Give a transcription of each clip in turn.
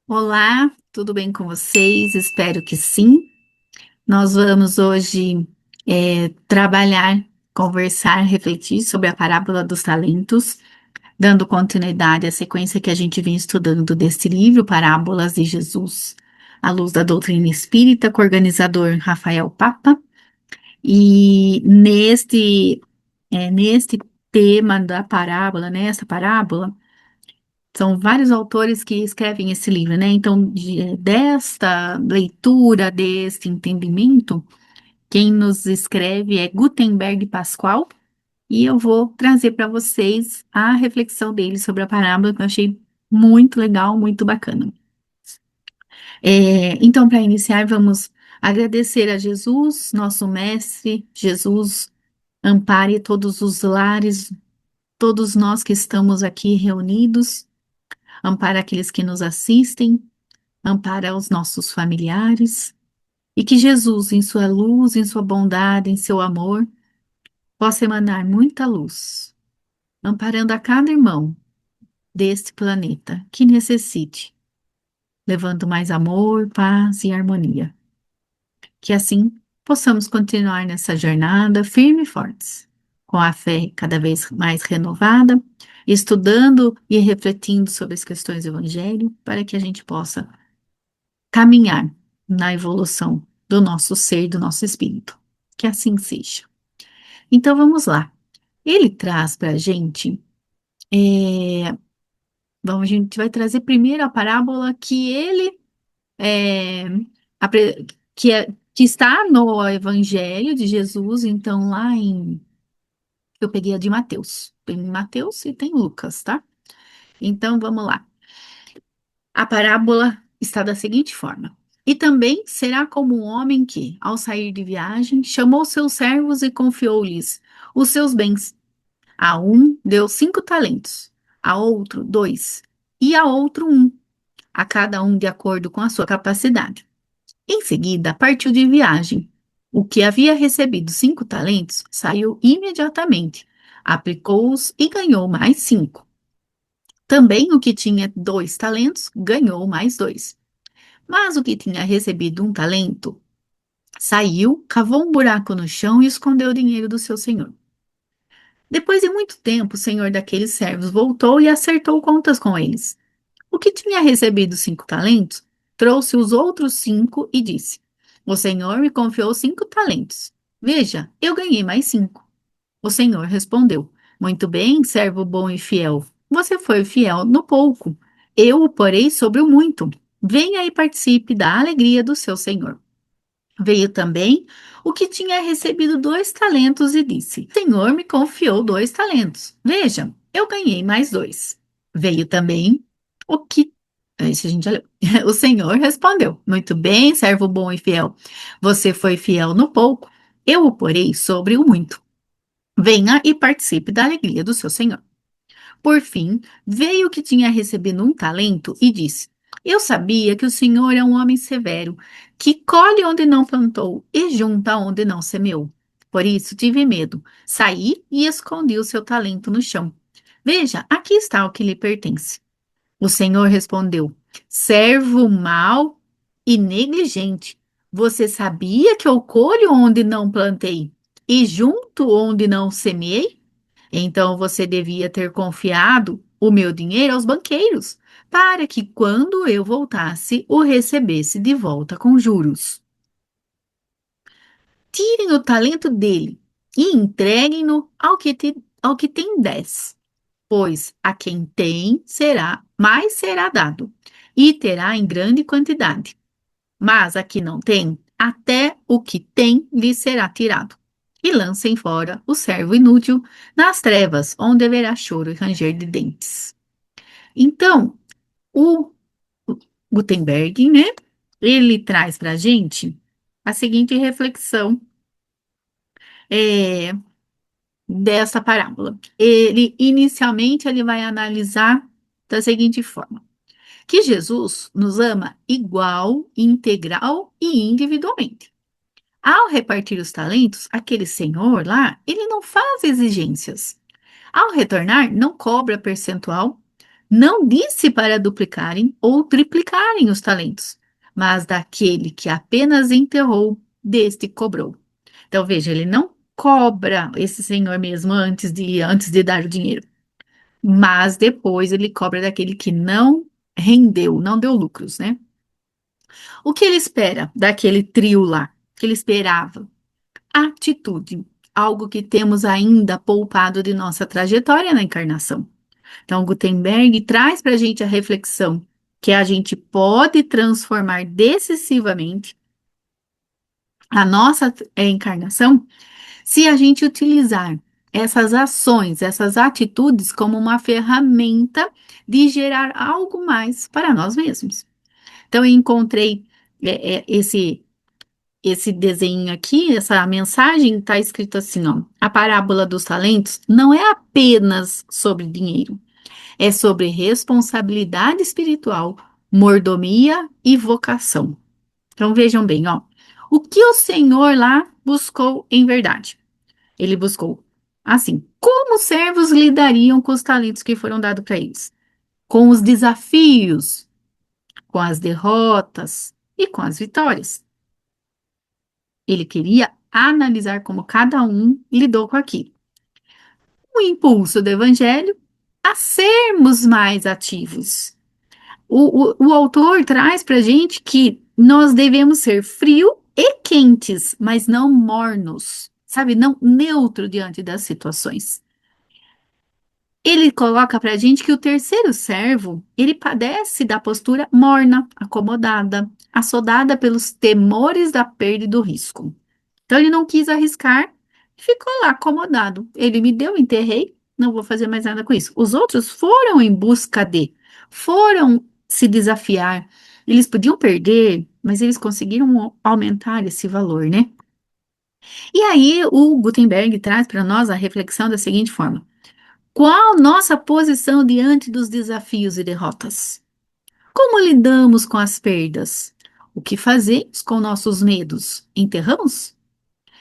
Olá, tudo bem com vocês? Espero que sim. Nós vamos hoje trabalhar, conversar, refletir sobre a parábola dos talentos, dando continuidade à sequência que a gente vem estudando deste livro, Parábolas de Jesus, à luz da doutrina espírita, com o organizador Rafael Papa. E neste tema da parábola, nessa parábola, são vários autores que escrevem esse livro, né? Então, desta leitura, deste entendimento, quem nos escreve é Gutenberg Pascoal, e eu vou trazer para vocês a reflexão dele sobre a parábola, que eu achei muito legal, muito bacana. Então, para iniciar, vamos agradecer a Jesus, nosso Mestre. Jesus, ampare todos os lares, todos nós que estamos aqui reunidos, ampare aqueles que nos assistem, ampara os nossos familiares, e que Jesus, em sua luz, em sua bondade, em seu amor, possa emanar muita luz, amparando a cada irmão deste planeta que necessite, levando mais amor, paz e harmonia. Que assim possamos continuar nessa jornada firme e fortes, com a fé cada vez mais renovada, estudando e refletindo sobre as questões do Evangelho, para que a gente possa caminhar na evolução do nosso ser, do nosso espírito. Que assim seja. Então vamos lá. Ele traz para a gente, a gente vai trazer primeiro a parábola que ele é, que está no Evangelho de Jesus, então lá em eu peguei a de Mateus. Tem Mateus e tem Lucas, tá? Então vamos lá. A parábola está da seguinte forma: E também será como um homem que, ao sair de viagem, chamou seus servos e confiou-lhes os seus bens. A um deu 5 talentos, a outro 2, e a outro 1, a cada um de acordo com a sua capacidade. Em seguida, partiu de viagem. O que havia recebido 5 talentos saiu imediatamente, aplicou-os e ganhou mais 5. Também o que tinha 2 talentos ganhou mais 2. Mas o que tinha recebido 1 talento saiu, cavou um buraco no chão e escondeu o dinheiro do seu senhor. Depois de muito tempo, o senhor daqueles servos voltou e acertou contas com eles. O que tinha recebido 5 talentos trouxe os outros 5 e disse: O senhor me confiou 5 talentos. Veja, eu ganhei mais 5. O senhor respondeu: Muito bem, servo bom e fiel. Você foi fiel no pouco. Eu o porei sobre o muito. Venha e participe da alegria do seu senhor. Veio também o que tinha recebido 2 talentos e disse: O Senhor me confiou 2 talentos. Veja, eu ganhei mais 2. Veio também o que. Esse a gente já leu. O Senhor respondeu: Muito bem, servo bom e fiel. Você foi fiel no pouco, eu o porei sobre o muito. Venha e participe da alegria do seu Senhor. Por fim, veio o que tinha recebido 1 talento e disse: Eu sabia que o Senhor é um homem severo, que colhe onde não plantou e junta onde não semeou. Por isso tive medo, saí e escondi o seu talento no chão. Veja, aqui está o que lhe pertence. O Senhor respondeu: Servo mau e negligente, você sabia que eu colho onde não plantei e junto onde não semeei? Então você devia ter confiado o meu dinheiro aos banqueiros, para que quando eu voltasse, o recebesse de volta com juros. Tirem o talento dele e entreguem-no ao que tem 10, pois a quem tem mais será dado, e terá em grande quantidade. Mas a que não tem, até o que tem lhe será tirado. E lancem fora o servo inútil nas trevas, onde haverá choro e ranger de dentes. Então, o Gutenberg, né, ele traz para a gente a seguinte reflexão é, dessa parábola. Inicialmente, ele vai analisar da seguinte forma: que Jesus nos ama igual, integral e individualmente. Ao repartir os talentos, aquele senhor lá, ele não faz exigências. Ao retornar, não cobra percentual, Não disse para duplicarem ou triplicarem os talentos, mas daquele que apenas enterrou, deste cobrou. Então, veja, ele não cobra esse senhor mesmo antes de dar o dinheiro, mas depois ele cobra daquele que não rendeu, não deu lucros, né? O que ele espera daquele trio lá? O que ele esperava? Atitude, algo que temos ainda poupado de nossa trajetória na encarnação. Então, Gutenberg traz para a gente a reflexão que a gente pode transformar decisivamente a nossa encarnação se a gente utilizar essas ações, essas atitudes como uma ferramenta de gerar algo mais para nós mesmos. Então, eu encontrei esse desenho aqui, essa mensagem está escrito assim, ó: a parábola dos talentos não é apenas sobre dinheiro, é sobre responsabilidade espiritual, mordomia e vocação. Então vejam bem, ó, o que o Senhor lá buscou em verdade? Ele buscou assim, como os servos lidariam com os talentos que foram dados para eles, com os desafios, com as derrotas e com as vitórias. Ele queria analisar como cada um lidou com aquilo. O impulso do evangelho a sermos mais ativos. O autor traz para a gente que nós devemos ser frio e quentes, mas não mornos, sabe? Não neutro diante das situações. Ele coloca para a gente que o terceiro servo, ele padece da postura morna, acomodada, assodada pelos temores da perda e do risco. Então ele não quis arriscar, ficou lá acomodado. Ele me deu, enterrei, não vou fazer mais nada com isso. Os outros foram em busca foram se desafiar. Eles podiam perder, mas eles conseguiram aumentar esse valor, né? E aí o Gutenberg traz para nós a reflexão da seguinte forma: qual nossa posição diante dos desafios e derrotas? Como lidamos com as perdas? O que fazemos com nossos medos? Enterramos?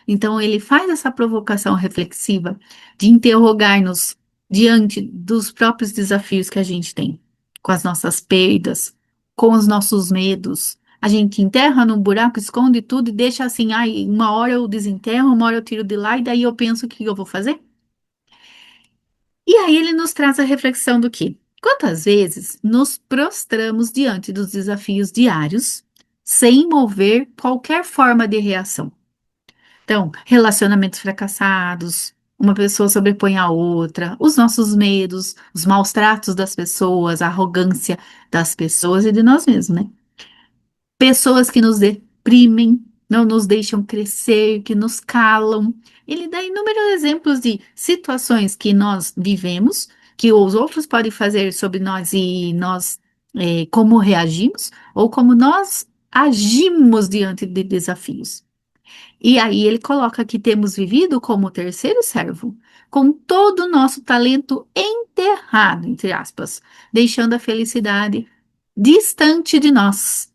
Então, ele faz essa provocação reflexiva de interrogar-nos diante dos próprios desafios que a gente tem, com as nossas perdas, com os nossos medos. A gente enterra num buraco, esconde tudo e deixa assim, ai, uma hora eu desenterro, uma hora eu tiro de lá e daí eu penso o que eu vou fazer. E aí ele nos traz a reflexão do que? Quantas vezes nos prostramos diante dos desafios diários sem mover qualquer forma de reação? Então, relacionamentos fracassados, uma pessoa sobrepõe a outra, os nossos medos, os maus tratos das pessoas, a arrogância das pessoas e de nós mesmos, né? Pessoas que nos deprimem, não nos deixam crescer, que nos calam. Ele dá inúmeros exemplos de situações que nós vivemos, que os outros podem fazer sobre nós e nós, como reagimos, ou como nós agimos diante de desafios. E aí ele coloca que temos vivido como o terceiro servo, com todo o nosso talento enterrado, entre aspas, deixando a felicidade distante de nós,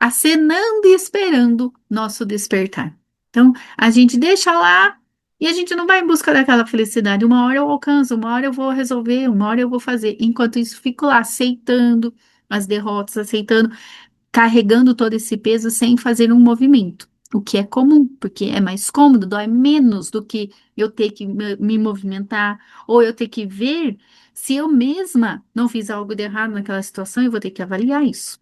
acenando e esperando nosso despertar. Então, a gente deixa lá e a gente não vai em busca daquela felicidade. Uma hora eu alcanço, uma hora eu vou resolver, uma hora eu vou fazer. Enquanto isso, fico lá aceitando as derrotas, aceitando, carregando todo esse peso sem fazer um movimento. O que é comum, porque é mais cômodo, dói menos do que eu ter que me movimentar, ou eu ter que ver se eu mesma não fiz algo de errado naquela situação, eu vou ter que avaliar isso.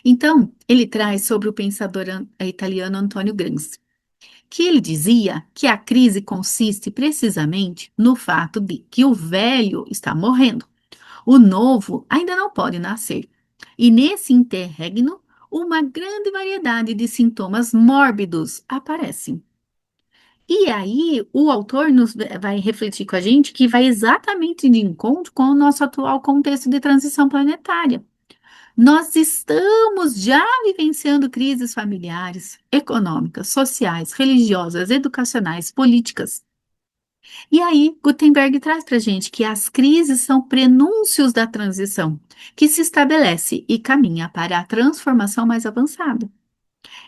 Então, ele traz sobre o pensador italiano Antonio Gramsci, que ele dizia que a crise consiste precisamente no fato de que o velho está morrendo, o novo ainda não pode nascer. E nesse interregno, uma grande variedade de sintomas mórbidos aparecem. E aí, o autor vai refletir com a gente que vai exatamente de encontro com o nosso atual contexto de transição planetária. Nós estamos já vivenciando crises familiares, econômicas, sociais, religiosas, educacionais, políticas. E aí, Gutenberg traz para a gente que as crises são prenúncios da transição, que se estabelece e caminha para a transformação mais avançada.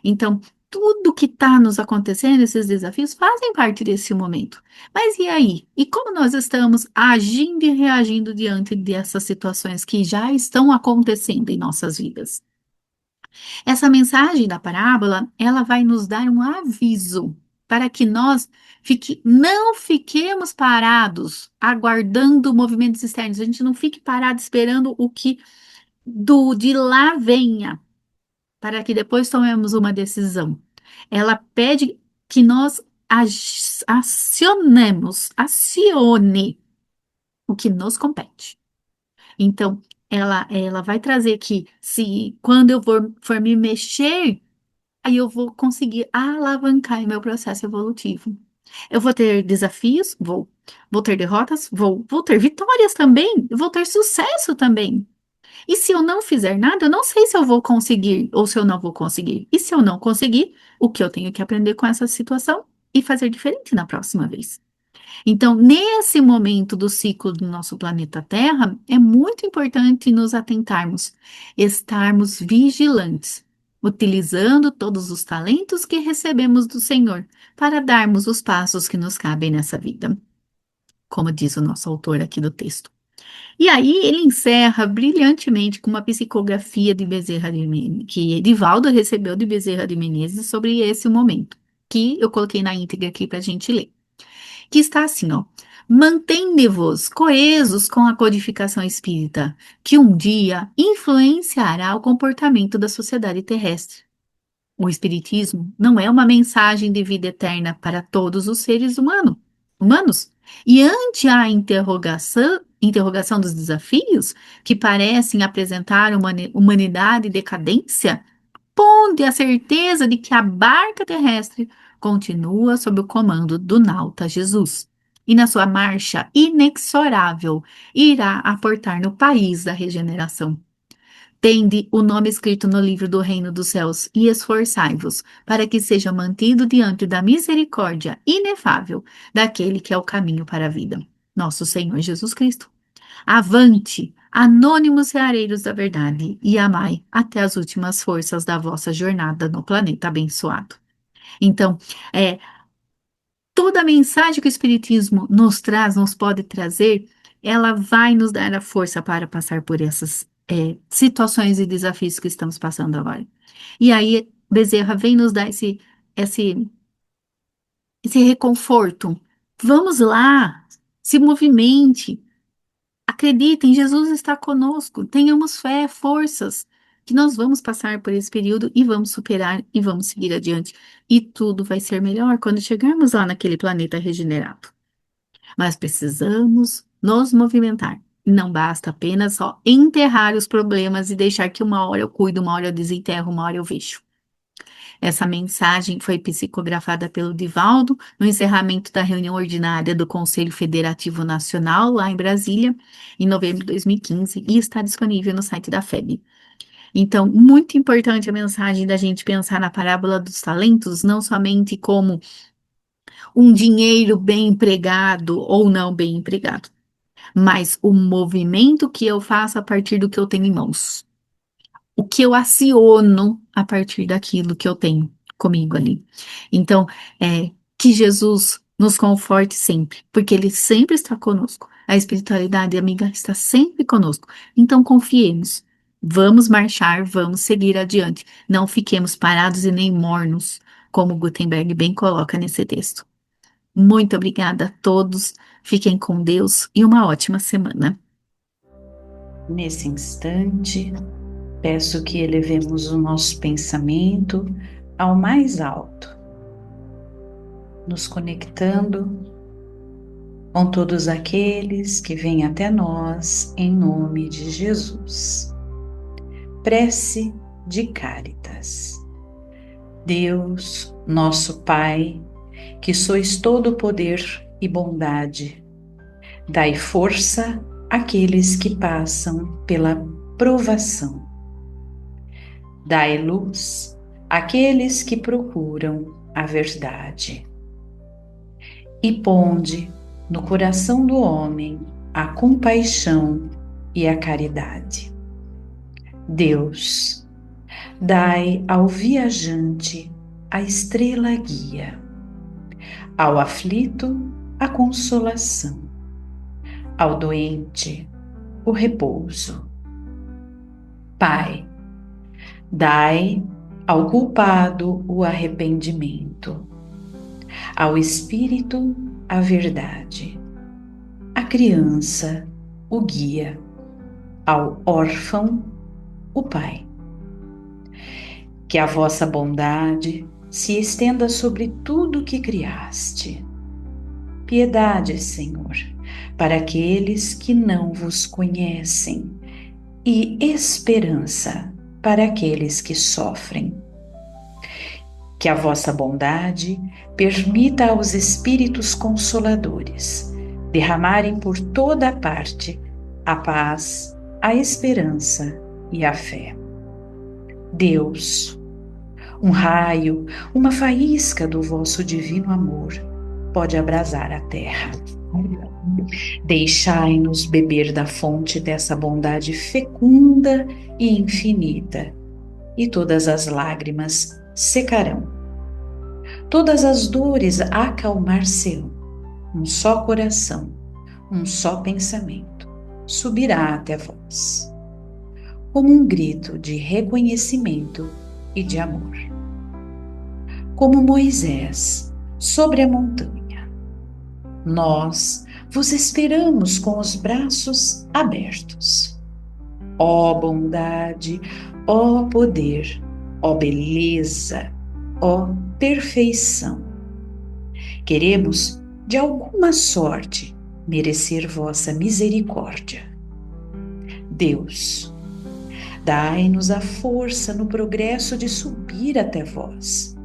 Então, tudo que está nos acontecendo, esses desafios, fazem parte desse momento. Mas e aí? E como nós estamos agindo e reagindo diante dessas situações que já estão acontecendo em nossas vidas? Essa mensagem da parábola, ela vai nos dar um aviso para que nós não fiquemos parados aguardando movimentos externos. A gente não fique parado esperando o que de lá venha, para que depois tomemos uma decisão. Ela pede que nós acione o que nos compete. Então, ela vai trazer que se quando eu for me mexer, aí eu vou conseguir alavancar o meu processo evolutivo. Eu vou ter desafios? Vou. Vou ter derrotas? Vou. Vou ter vitórias também? Vou ter sucesso também. E se eu não fizer nada, eu não sei se eu vou conseguir ou se eu não vou conseguir. E se eu não conseguir, o que eu tenho que aprender com essa situação e fazer diferente na próxima vez. Então, nesse momento do ciclo do nosso planeta Terra, é muito importante nos atentarmos, estarmos vigilantes, utilizando todos os talentos que recebemos do Senhor para darmos os passos que nos cabem nessa vida, como diz o nosso autor aqui do texto. E aí ele encerra brilhantemente com uma psicografia de Bezerra de Menezes, que Edivaldo recebeu de Bezerra de Menezes sobre esse momento, que eu coloquei na íntegra aqui para a gente ler, que está assim, ó. Mantende-vos coesos com a codificação espírita, que um dia influenciará o comportamento da sociedade terrestre. O Espiritismo não é uma mensagem de vida eterna para todos os seres humanos. E ante a interrogação dos desafios, que parecem apresentar uma humanidade em decadência, ponde a certeza de que a barca terrestre continua sob o comando do nauta Jesus. E na sua marcha inexorável irá aportar no país da regeneração. Tende o nome escrito no livro do reino dos céus e esforçai-vos para que seja mantido diante da misericórdia inefável daquele que é o caminho para a vida, nosso Senhor Jesus Cristo. Avante, anônimos ceareiros da verdade, e amai até as últimas forças da vossa jornada no planeta abençoado. Então, é, toda a mensagem que o Espiritismo nos traz, nos pode trazer, ela vai nos dar a força para passar por essas situações e desafios que estamos passando agora. E aí, Bezerra vem nos dar esse, esse reconforto. Vamos lá, se movimente, acreditem, Jesus está conosco, tenhamos fé, forças, que nós vamos passar por esse período e vamos superar e vamos seguir adiante. E tudo vai ser melhor quando chegarmos lá naquele planeta regenerado. Mas precisamos nos movimentar. Não basta apenas só enterrar os problemas e deixar que uma hora eu cuido, uma hora eu desenterro, uma hora eu vejo. Essa mensagem foi psicografada pelo Divaldo no encerramento da reunião ordinária do Conselho Federativo Nacional, lá em Brasília, em novembro de 2015, e está disponível no site da FEB. Então, muito importante a mensagem da gente pensar na parábola dos talentos, não somente como um dinheiro bem empregado ou não bem empregado, mas o movimento que eu faço a partir do que eu tenho em mãos. O que eu aciono a partir daquilo que eu tenho comigo ali. Então, que Jesus nos conforte sempre, porque Ele sempre está conosco. A espiritualidade, amiga, está sempre conosco. Então, confiemos. Vamos marchar, vamos seguir adiante. Não fiquemos parados e nem mornos, como Gutenberg bem coloca nesse texto. Muito obrigada a todos. Fiquem com Deus e uma ótima semana. Nesse instante, peço que elevemos o nosso pensamento ao mais alto, nos conectando com todos aqueles que vêm até nós em nome de Jesus. Prece de Cáritas. Deus, nosso Pai, que sois todo poder e bondade, dai força àqueles que passam pela provação. Dai luz àqueles que procuram a verdade. E ponde no coração do homem a compaixão e a caridade. Deus, dai ao viajante a estrela guia, ao aflito, a consolação, ao doente, o repouso. Pai, dai ao culpado o arrependimento, ao espírito a verdade, à criança o guia, ao órfão o Pai. Que a vossa bondade se estenda sobre tudo que criaste. Piedade, Senhor, para aqueles que não vos conhecem, e esperança para aqueles que sofrem. Que a vossa bondade permita aos Espíritos Consoladores derramarem por toda a parte a paz, a esperança e a fé. Deus, um raio, uma faísca do vosso divino amor pode abrasar a terra. Deixai-nos beber da fonte dessa bondade fecunda e infinita, e todas as lágrimas secarão. Todas as dores acalmar-se-ão. Um só coração, um só pensamento subirá até vós, como um grito de reconhecimento e de amor. Como Moisés sobre a montanha, nós vos esperamos com os braços abertos. Ó bondade, ó poder, ó beleza, ó perfeição. Queremos, de alguma sorte, merecer vossa misericórdia. Deus, dai-nos a força no progresso de subir até vós.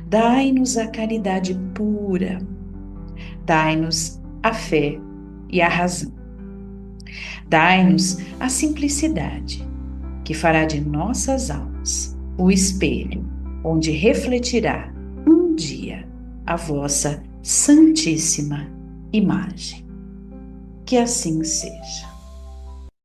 Dai-nos a caridade pura. Dai-nos a fé e a razão. Dai-nos a simplicidade, que fará de nossas almas o espelho onde refletirá um dia a vossa santíssima imagem. Que assim seja.